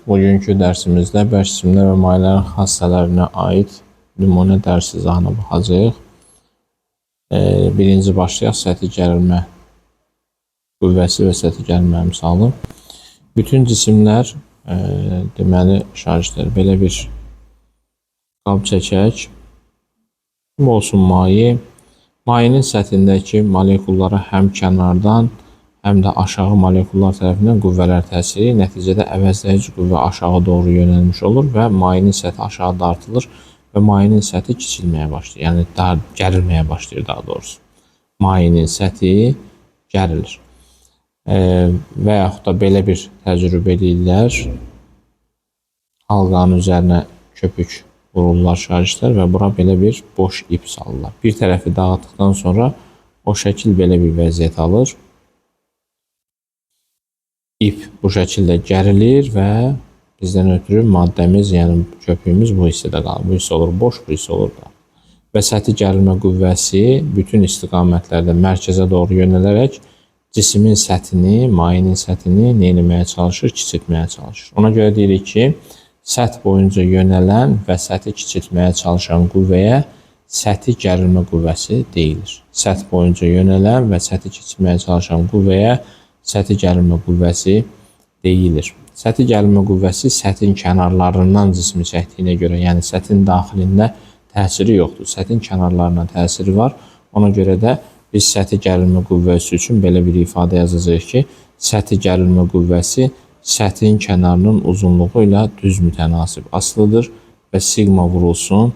Bugünkü dərsimizdə bərk cisimlər və mayələrin xassələrinə aid nümunə dərs izahına baxacağıq. Birinci başlayaq səthi gərilmə qüvvəsi və səthi gərilmə əmsalı. Bütün cisimlər deməli şarjdır. Belə bir qab çəkək. Bu olsun maye. Mayenin səthindəki molekullara həm kənardan, həm də aşağı molekullar tərəfindən qüvvələr təsiri, nəticədə əvəzləyici qüvvə aşağı doğru yönəlmiş olur və mayenin səthi aşağı dartılır və mayenin səthi kiçilməyə başlayır. Yəni gərilməyə başlayır daha doğrusu. Mayenin səthi gərilir. Və yaxud da belə bir təcrübə edirlər. Halqanın üzərinə köpük vururlar şarjlar və bura belə bir boş ip salırlar. Bir tərəfi dağıtdıqdan sonra o şəkil belə bir vəziyyət alır. İp bu şəkildə gərilir və bizdən ötürü maddəmiz, yəni köpüyümüz bu hissədə qalır. Bu hissə olur boş, bu hissə olur da. Və səthi gərilmə qüvvəsi bütün istiqamətlərdə mərkəzə doğru yönələrək cismin səthini, mayenin səthini nə etməyə çalışır? Kiçiltməyə çalışır. Ona görə deyirik ki, səth boyunca yönələn və səthi kiçiltməyə çalışan qüvvəyə səthi gərilmə qüvvəsi deyilir. Səth boyunca yönələn və səthi kiçiltməyə çalışan qüvvəyə səthi gərilmə qüvvəsi deyilir. Səthi gərilmə qüvvəsi səthin kənarlarından cismi çəkdiyinə görə, yəni səthin daxilində təsiri yoxdur. Səthin kənarlarına təsiri var. Ona görə də biz səthi gərilmə qüvvəsi üçün belə bir ifadə yazacağıq ki, səthi gərilmə qüvvəsi səthin kənarının uzunluğu ilə düz mütənasib asılıdır və sigma vurulsun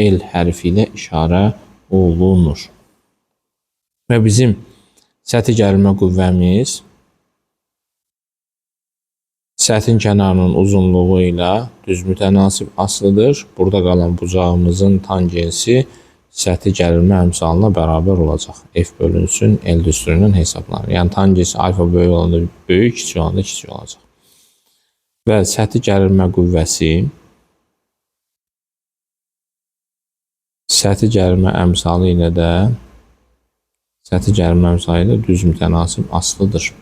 L hərfi ilə işarə olunur. Və bizim səthi gərilmə qüvvəmiz səthin kənarının uzunluğu ilə düz mütənasib asılıdır. Burada qalan bucağımızın tangensi səthi gərilmə əmsalına bərabər olacaq. F bölünsün L düsturunun hesablanır. Yəni tangensi alfa böyük olanda böyük, kiçik olanda kiçik olacaq. Və səthi gərilmə qüvvəsi səthi gərilmə əmsalı ilə də düz mütənasib asılıdır.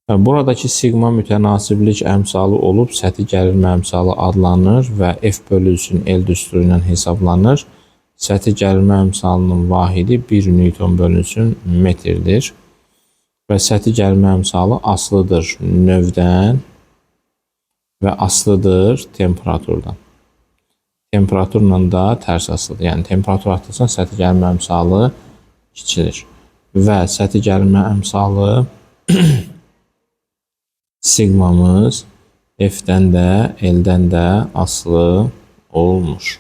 Buradakı sigma mütənasiblik əmsalı olub səthi gərilmə əmsalı adlanır və F bölünsün L düsturu ilə hesablanır. Səthi gərilmə əmsalının vahidi 1 Newton bölünsün metrdir. Və səthi gərilmə əmsalı asılıdır növdən və asılıdır temperaturdan. Temperaturla da tərs asılıdır. Yəni temperatur artırsan səthi gərilmə əmsalı kiçilir. Və səthi gərilmə əmsalı sigmamız F-dən də, L-dən də asılı olmuş.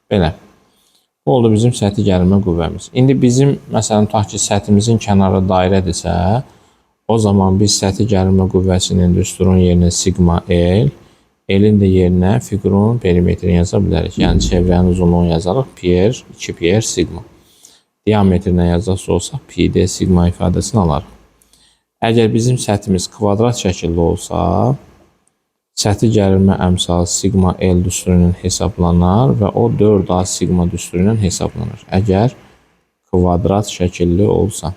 Belə. Bu oldu bizim səthi gərilmə qüvvəmiz. İndi bizim, məsələn, tutaq ki, səthimizin kənarı dairədirsə, o zaman biz səthi gərilmə qüvvəsinin düsturun yerinə sigma L, L-in də yerinə fiqurun perimetrini yaza bilərik. Yəni, çevrənin uzunluğunu yazarıq, pi-r, 2pi-r sigma. Diametrinə yazacaqsa olsa, pi-d sigma ifadəsini alarıq. Əgər bizim səthimiz kvadrat şəkildə olsa, səthi gərilmə əmsalı sigma L düsturu ilə hesablanar və o 4A sigma düsturu ilə hesablanır. Əgər kvadrat şəkilli olsa.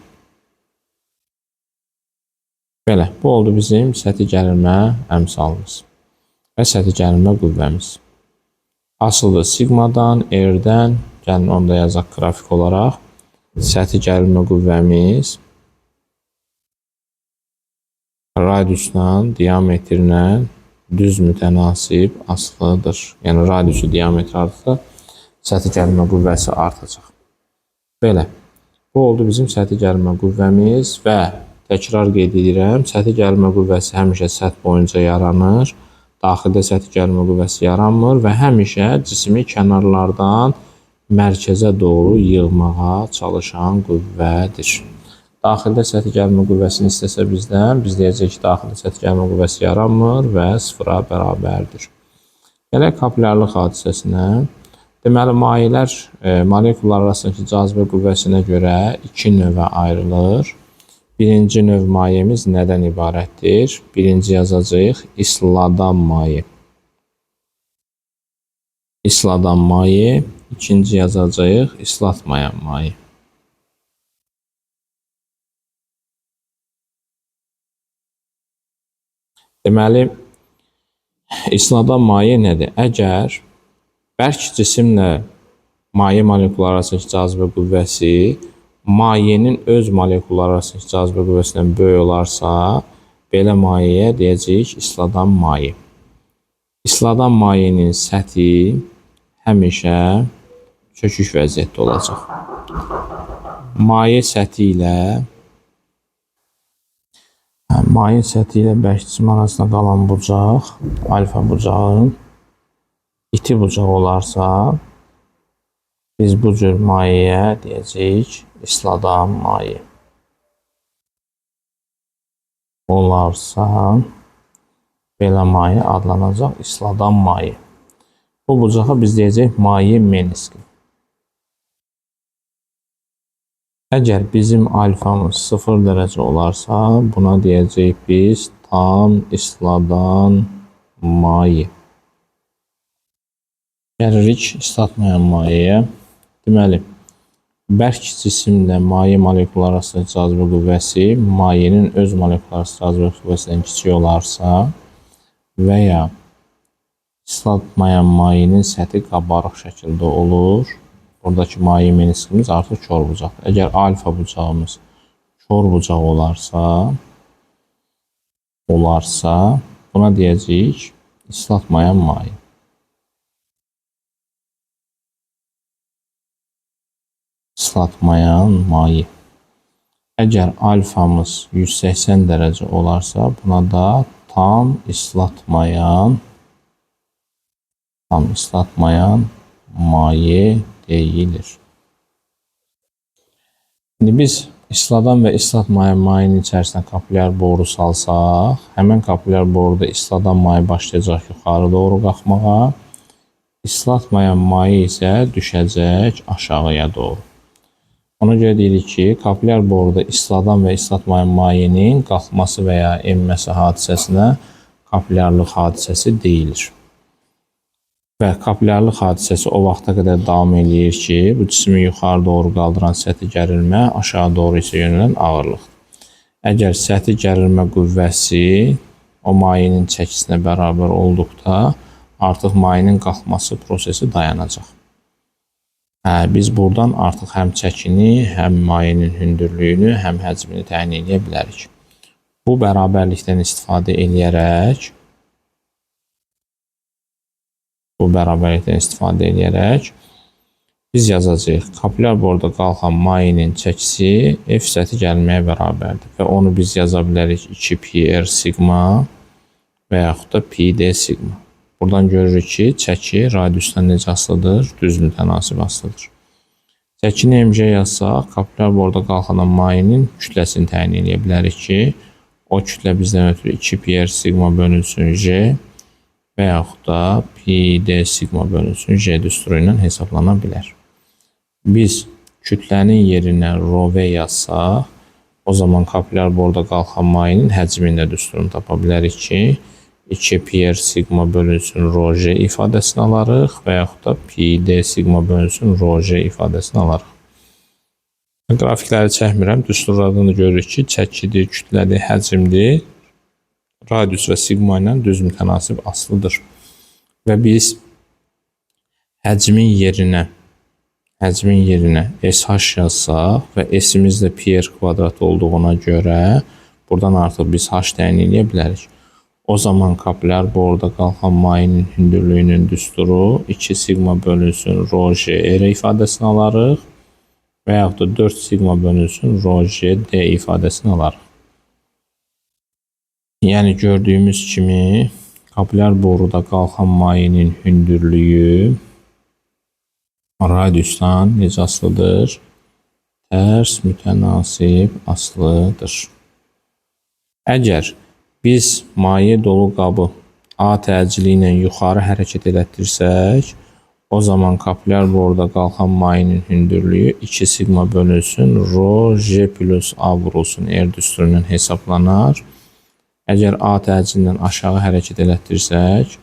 Belə, bu oldu bizim səthi gərilmə əmsalımız və səthi gərilmə qüvvəmiz. Asılı sigmadan, R-dən, gəlin onu da yazaq qrafik olaraq. Səthi gərilmə qüvvəmiz radiusla, diametrlə düz mütənasib asılıdır. Yəni, radiusu diametri artıqda səthi gərilmə qüvvəsi artacaq. Belə. Bu oldu bizim səthi gərilmə qüvvəmiz və təkrar qeyd edirəm, səthi gərilmə qüvvəsi həmişə səth boyunca yaranır. Daxildə səthi gərilmə qüvvəsi yaranmır və həmişə cismi kənarlardan mərkəzə doğru yığmağa çalışan qüvvədir. Daxildə səthi gərilmə qüvvəsini istəsə bizdən, biz deyəcək ki, daxildə səthi gərilmə qüvvəsi yaranmır və sıfıra bərabərdir. Gələk kapillərlik hadisəsinə. Deməli, mayələr molekullar arasındakı cazibə qüvvəsinə görə iki növə ayrılır. Birinci növ mayemiz nədən ibarətdir? Birinci yazacağıq isladan maye. İsladan maye. İkinci yazacağıq islatmayan maye. Deməli, İsladan maye nədir? Əgər bərk cisimlə maye molekulu arasındakı cazibə qüvvəsi mayenin öz molekulu arasındakı cazibə qüvvəsindən böyük olarsa, belə mayəyə deyəcəyik isladan maye. İsladan mayenin səthi həmişə çökük vəziyyətdə olacaq. Maye səthi ilə bərk cisim arasında qalan bucaq, alfa bucağın iti bucaq olarsa, biz bu cür mayəyə deyəcəyik isladan maye. Olarsa, belə maye adlanacaq isladan maye. Bu bucağa biz deyəcək maye meniski. Əgər bizim alfamız 0 dərəcə olarsa, buna deyəcək biz tam isladan maye. Gəlirik islatmayan mayəyə. Deməli, bərk cisimlə maye molekulu arasındakı cazibə qüvvəsi mayenin öz molekulu arasındakı cazibə qüvvəsindən kiçik olarsa və ya islatmayan mayenin səthi qabarıq şəkildə olur. Buradakı maye meniskimiz artıq kor bucaqdır. Əgər alfa bucağımız kor bucaq olarsa, buna deyəcəyik islatmayan maye. İslatmayan maye. Əgər alfamız 180 dərəcə olarsa, buna da tam islatmayan maye deyilir. İndi biz isladan və islatmayan mayenin içərisinə kapilyar boru salsaq, həmən kapilyar boruda isladan maye başlayacaq yuxarı doğru qalxmağa, islatmayan maye isə düşəcək aşağıya doğru. Ona görə deyirik ki, kapilyar boruda isladan və islatmayan mayenin qalxması və ya enməsi hadisəsinə kapilyarlıq hadisəsi deyilir. Və kapilyarlıq hadisəsi o vaxta qədər davam edir ki, bu cismi yuxarı doğru qaldıran səthi gərilmə, aşağı doğru isə yönələn ağırlıqdır. Əgər səthi gərilmə qüvvəsi o mayenin çəkisinə bərabər olduqda, artıq mayenin qalxması prosesi dayanacaq. Biz buradan artıq həm çəkini, həm mayenin hündürlüyünü, həm həcmini təyin edə bilərik. Bu bərabərlikdən istifadə edərək, biz yazacağıq. Kapilyar boruda qalxan mayenin çəkisi F səthi gəlməyə bərabərdir və onu biz yaza bilərik 2πr sigma və yaxud da πd sigma. Buradan görürük ki, çəki radiusdan necə asılıdır? Düz mütənasib asılıdır. Çəkini mg yazsaq, kapilyar boruda qalxan mayenin kütləsini təyin edə bilərik ki, o kütlə bizdən ötürü 2πr sigma bölünsün j və yaxud da πd sigma bölünsün j düsturu ilə hesablana bilər. Biz kütlənin yerinə ρv yazsaq, o zaman kapilyar boruda qalxan mayenin həcmində düsturunu tapa bilərik ki, 2πr sigma bölünsün ρj ifadəsini alarıq və yaxud da πd sigma bölünsün ρj ifadəsini alarıq. Qrafikləri çəkmirəm, düsturlardan da görürük ki, çəkidir, kütlədir, həcmdir, radius və sigma ilə düz mütənasib asılıdır. Və biz həcmin yerinə sh yazsaq və s-imiz də πr kvadrat olduğuna görə buradan artıq biz h təyin edə bilərik. O zaman kapilyar boruda qalxan mayenin hündürlüyünün düsturu 2 sigma bölünsün ρj r ifadəsini alarıq və yaxud da 4 sigma bölünsün ρj d ifadəsini alarıq. Yəni gördüyümüz kimi kapilyar boruda qalxan mayenin hündürlüyü radiusdan necə asılıdır? Tərs mütənasib asılıdır. Əgər biz maye dolu qabı A təcili ilə yuxarı hərəkət elətdirsək, o zaman kapilyar boruda qalxan mayenin hündürlüyü 2 sigma bölünsün ρj plus A vurulsun R düsturu ilə hesablanar. Əgər A təcilindən aşağı hərəkət elətdirsək,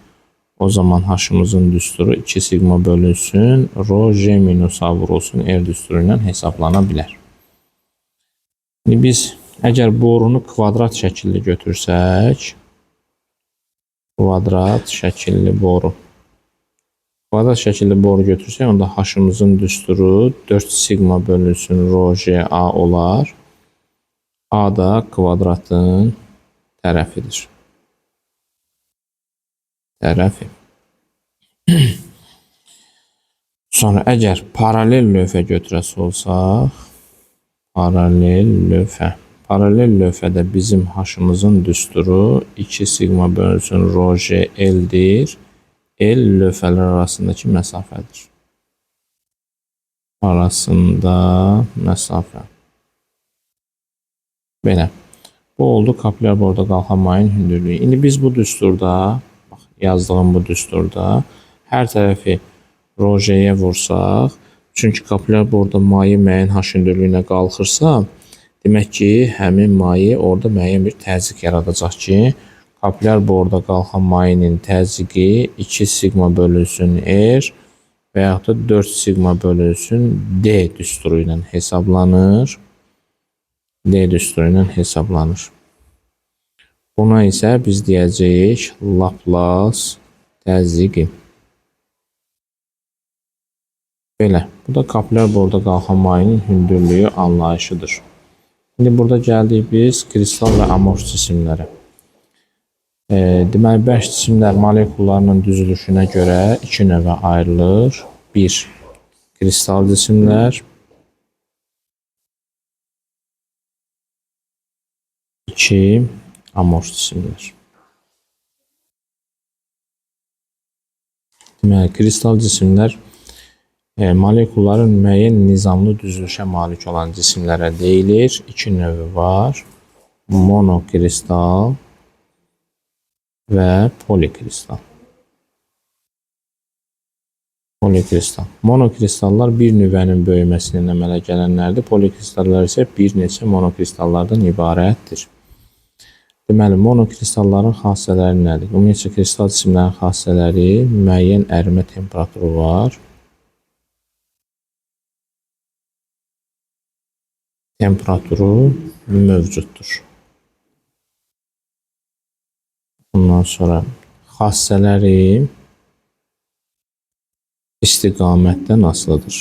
o zaman H-ımızın düsturu 2 sigma bölünsün ρj minus A vurulsun R düsturu ilə hesablana bilər. Şimdi biz əgər borunu kvadrat şəkildə götürsək, Kvadrat şəkilli boru. Kvadrat şəkilli boru götürsək, onda H-ımızın düsturu 4 sigma bölünsün rho j a olar. A da kvadratın tərəfidir. Tərəfi. Sonra əgər paralel lövhə götürəsi olsaq, paralel lövhədə bizim H-ımızın düsturu 2 sigma bölünsün rho j L-dir. L lövhələr arasındakı məsafədir. Arasında məsafə. Belə. Bu oldu kapilyar boruda qalxan mayın hündürlüyü. İndi biz bu düsturda, bax, yazdığım bu düsturda hər tərəfi rho j-yə vursaq, çünki kapilyar boruda maye müəyyən H hündürlüyünə qalxırsa, demək ki, həmin maye orada müəyyən bir təzyiq yaradacaq ki, kapilyar boruda qalxan mayenin təzyiqi 2 sigma bölünsün R və yaxud da 4 sigma bölünsün D düsturu ilə hesablanır. D düsturu ilə hesablanır. Buna isə biz deyəcəyik Laplace təzyiqi. Belə. Bu da kapilyar boruda qalxan mayenin hündürlüyü anlayışıdır. İndi burada gəldik biz kristal və amorf cisimlərə. Deməli, bərk cisimlər molekullarının düzülüşünə görə iki növə ayrılır. 1. Kristal cisimlər. 2. Amorf cisimlər. Deməli, kristal cisimlər molekulların müəyyən nizamlı düzülüşə malik olan cisimlərə deyilir. İki növü var. Monokristal və polikristal. Monokristallar bir nüvənin böyüməsinin əmələ gələnlərdir. Polikristallar isə bir neçə monokristallardan ibarətdir. Deməli, monokristalların xassələri nədir? Ümumiyyətlə, kristal cisimlərin xassələri müəyyən ərimə temperaturu var. Temperaturu mövcuddur. Ondan sonra xassələri istiqamətdən asılıdır.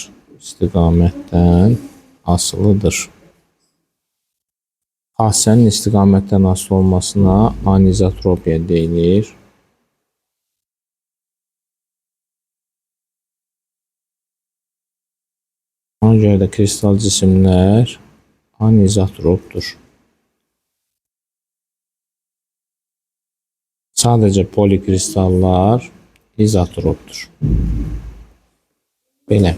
Xassənin istiqamətdən asılı olmasına anizotropiya deyilir. Ona görə də kristal cisimlər anizotropdur. Sadəcə polikristallar izotropdur. Belə.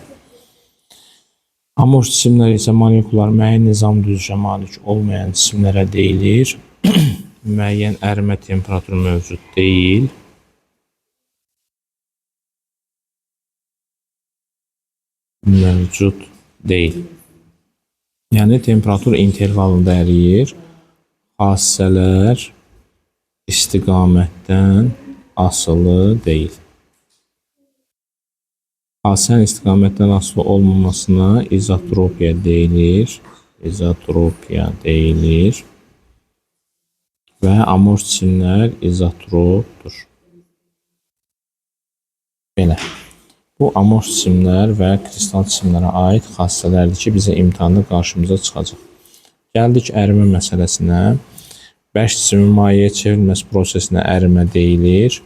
Amorf cisimlər isə molekullar müəyyən nizam düzülüşə malik olmayan cisimlərə deyilir. Müəyyən ərimə temperaturu mövcud deyil. Yəni, temperatur intervalında əriyir. Xassələr istiqamətdən asılı deyil. Xassənin istiqamətdən asılı olmamasına izotropiya deyilir. Və amorf cisimlər izotropdur. Belə. Bu amorf cisimlər və kristal cisimlərə aid xassələrdir ki, bizə imtahanda qarşımıza çıxacaq. Gəldik ərimə məsələsinə. Bərk cisimin mayeyə çevrilməsi prosesinə ərimə deyilir.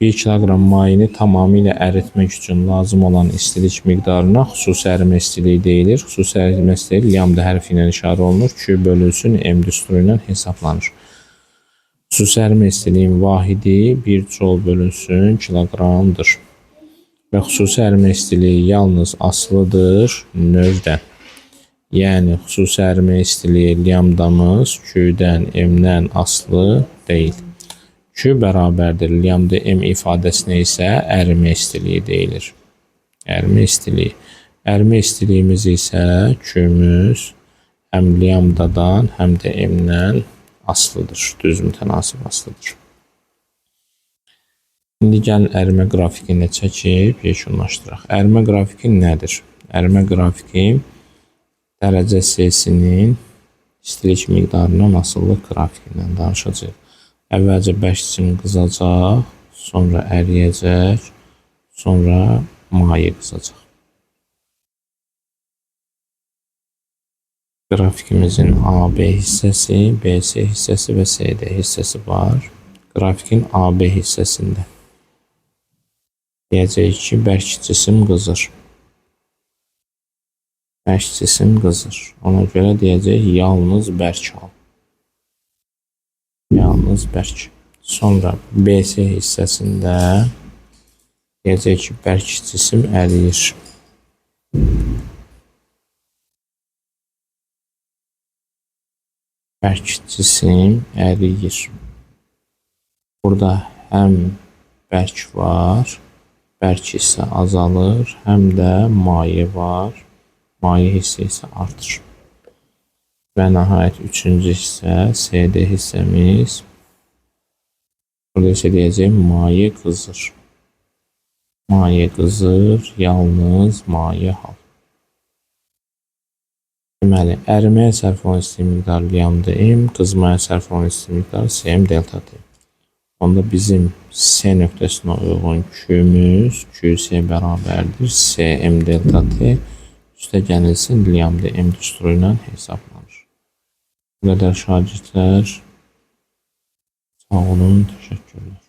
1 kiloqram mayeni tamamilə əritmək üçün lazım olan istilik miqdarına xüsusi ərimə istiliyi deyilir. Xüsusi ərimə istiliyi lambda hərfi ilə işarə olunur. Q bölünsün M düsturu ilə hesablanır. Xüsusi ərimə istiliyin vahidi 1 joule bölünsün kiloqramdır. Və xüsusi ərimə istiliyi yalnız asılıdır növdən. Yəni, xüsusi ərimə istiliyi lambdamız Q-dən, M-dən asılı deyil. Q bərabərdir lambda M ifadəsinə isə ərimə istiliyi deyilir. Ərimə istiliyimiz isə Q-müz həm lambdadan, həm də M-dən asılıdır, düz mütənasib asılıdır. İndi gəlin ərimə qrafikini çəkib yekunlaşdıraq. Ərimə qrafiki nədir? Ərimə qrafiki dərəcə C-sinin istilik miqdarından asılı qrafikindən danışacaq. Əvvəlcə bərk cisim qızacaq, sonra əriyəcək, sonra maye qızacaq. Grafikimizin AB hissəsi, BC hissəsi və CD hissəsi var. Grafikin AB hissəsində deyəcəyik ki, bərk cisim qızır. Bərk cisim qızır. Ona görə deyəcək yalnız bərk al. Yalnız bərk. Sonra BC hissəsində deyəcək ki, bərk cisim əriyir. Bərk cisim əriyir. Burada həm bərk var, bərk hissə azalır, həm də maye var, maye hissə isə artır. Və nəhayət üçüncü hissə, CD hissəmiz. Burada isə deyəcək, maye qızır. Maye qızır, yalnız maye hal. Deməli, əriməyə sərf olunan isti miqdarı lambda-m, qızmaya sərf olunan isti miqdarı Cm delta T. Onda bizim C nöqtəsinə uyğun Q'müz QC bərabərdir Cm delta T üstə gəlilsin lambda-m düsturu ilə hesablanır. Bu qədər şagirdlər. Sağ olun, təşəkkürlər.